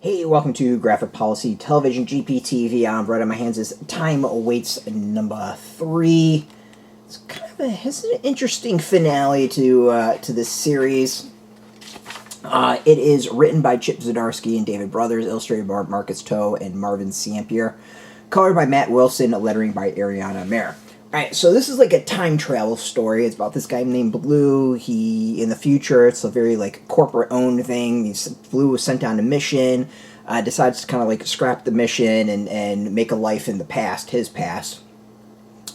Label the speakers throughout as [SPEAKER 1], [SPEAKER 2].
[SPEAKER 1] Hey, welcome to Graphic Policy Television GPTV. I'm right on my hands is Time Awaits number 3. It's kind of has an interesting finale to this series. It is written by Chip Zdarsky and David Brothers, illustrated by Marcus Toe and Marvin Sianipar, colored by Matt Wilson, lettering by Ariana Maher. Alright, so this is like a time travel story. It's about this guy named Blue. In the future, it's a very like corporate-owned thing. Blue was sent on a mission, decides to kind of like scrap the mission and make a life in the past, his past.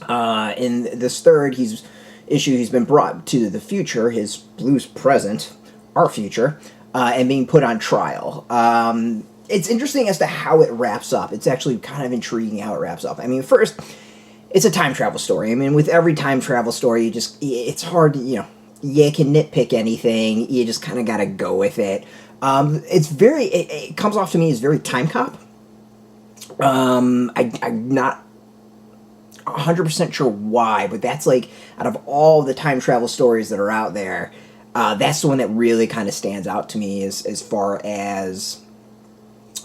[SPEAKER 1] In this third issue, he's been brought to the future, his Blue's present, our future, and being put on trial. It's interesting as to how it wraps up. It's actually kind of intriguing how it wraps up. I mean, first, it's a time travel story. I mean, with every time travel story, it's hard to, you can nitpick anything. You just kind of got to go with it. It comes off to me as very time cop. I'm not 100% sure why, but that's like, out of all the time travel stories that are out there, that's the one that really kind of stands out to me as far as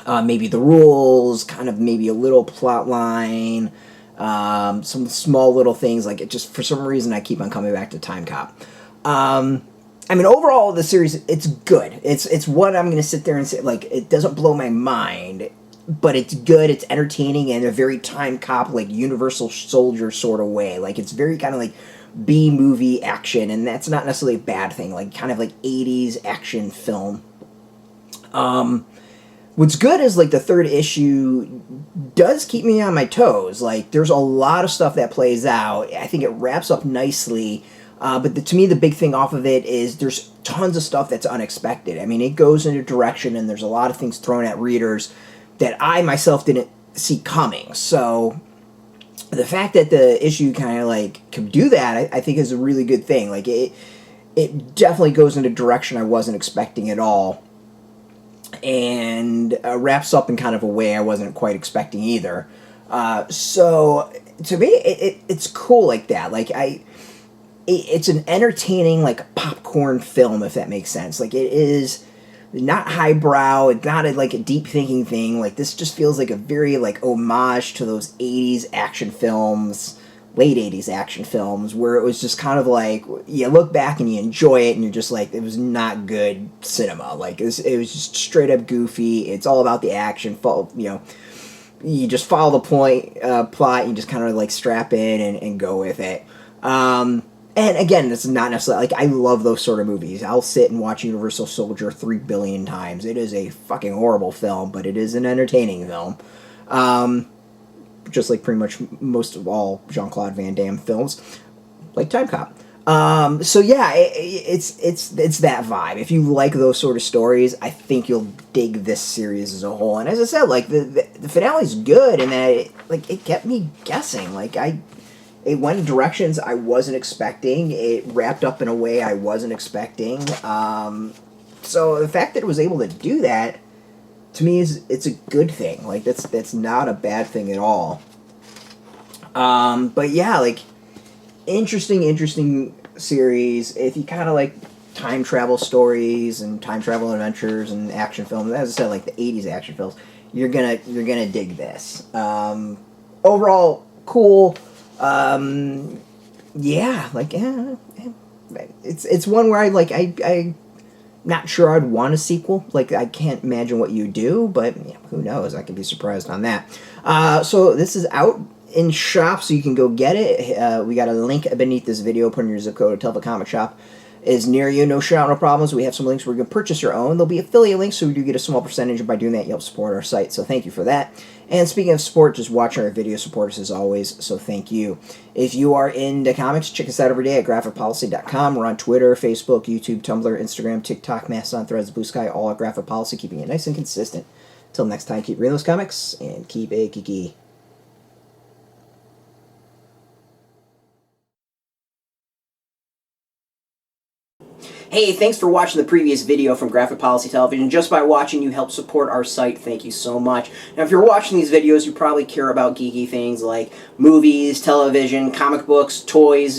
[SPEAKER 1] maybe the rules, kind of maybe a little plot line, some small little things, like it just, for some reason, I keep on coming back to Time Cop. I mean, overall, the series, it's good. It's what I'm going to sit there and say, like, it doesn't blow my mind, but it's good, it's entertaining, and in a very Time Cop, like, Universal Soldier sort of way. Like, it's very kind of like B-movie action, and that's not necessarily a bad thing, like, kind of like 80s action film. What's good is, like, the third issue does keep me on my toes. Like, there's a lot of stuff that plays out. I think it wraps up nicely. But to me, the big thing off of it is there's tons of stuff that's unexpected. I mean, it goes in a direction, and there's a lot of things thrown at readers that I myself didn't see coming. So the fact that the issue kind of, like, can do that, I think is a really good thing. Like, it definitely goes in a direction I wasn't expecting at all. And wraps up in kind of a way I wasn't quite expecting either. So to me, it's cool like that. Like, it's an entertaining, like, popcorn film, if that makes sense. Like, it is not highbrow. It's not a deep thinking thing. Like, this just feels like a very, like, homage to those 80s action films, late 80s action films, where it was just kind of like, you look back and you enjoy it, and you're just like, it was not good cinema. Like, it was just straight up goofy. It's all about the action. You just follow the plot, you just kind of, like, strap in and go with it. And again, it's not necessarily, like, I love those sort of movies. I'll sit and watch Universal Soldier 3 billion times. It is a fucking horrible film, but it is an entertaining film. Just like pretty much most of all Jean-Claude Van Damme films, like Time Cop. So yeah, it's that vibe. If you like those sort of stories, I think you'll dig this series as a whole. And as I said, like, the finale's good, and it kept me guessing. Like, it went in directions I wasn't expecting. It wrapped up in a way I wasn't expecting. So the fact that it was able to do that, to me, it's a good thing. Like, that's not a bad thing at all. But yeah, like, interesting series. If you kind of like time travel stories and time travel adventures and action films, as I said, like the 80s action films, you're gonna dig this. Overall, cool. Yeah, like, it's one where I'm not sure I'd want a sequel. Like, I can't imagine what you do, but yeah, who knows? I could be surprised on that. So this is out in shops, so you can go get it. We got a link beneath this video. Put in your zip code. Tell the comic shop is near you. No shout, no problems. We have some links where you can purchase your own. There'll be affiliate links, so we do get a small percentage, and by doing that, you help support our site. So thank you for that. And speaking of support, just watching our video support us as always, so thank you. If you are into comics, check us out every day at graphicpolicy.com. We're on Twitter, Facebook, YouTube, Tumblr, Instagram, TikTok, Mastodon, Threads, Blue Sky, all at Graphic Policy, keeping it nice and consistent. Till next time, keep reading those comics, and keep it geeky. Hey, thanks for watching the previous video from Graphic Policy Television. Just by watching, you help support our site. Thank you so much. Now, if you're watching these videos, you probably care about geeky things like movies, television, comic books, toys.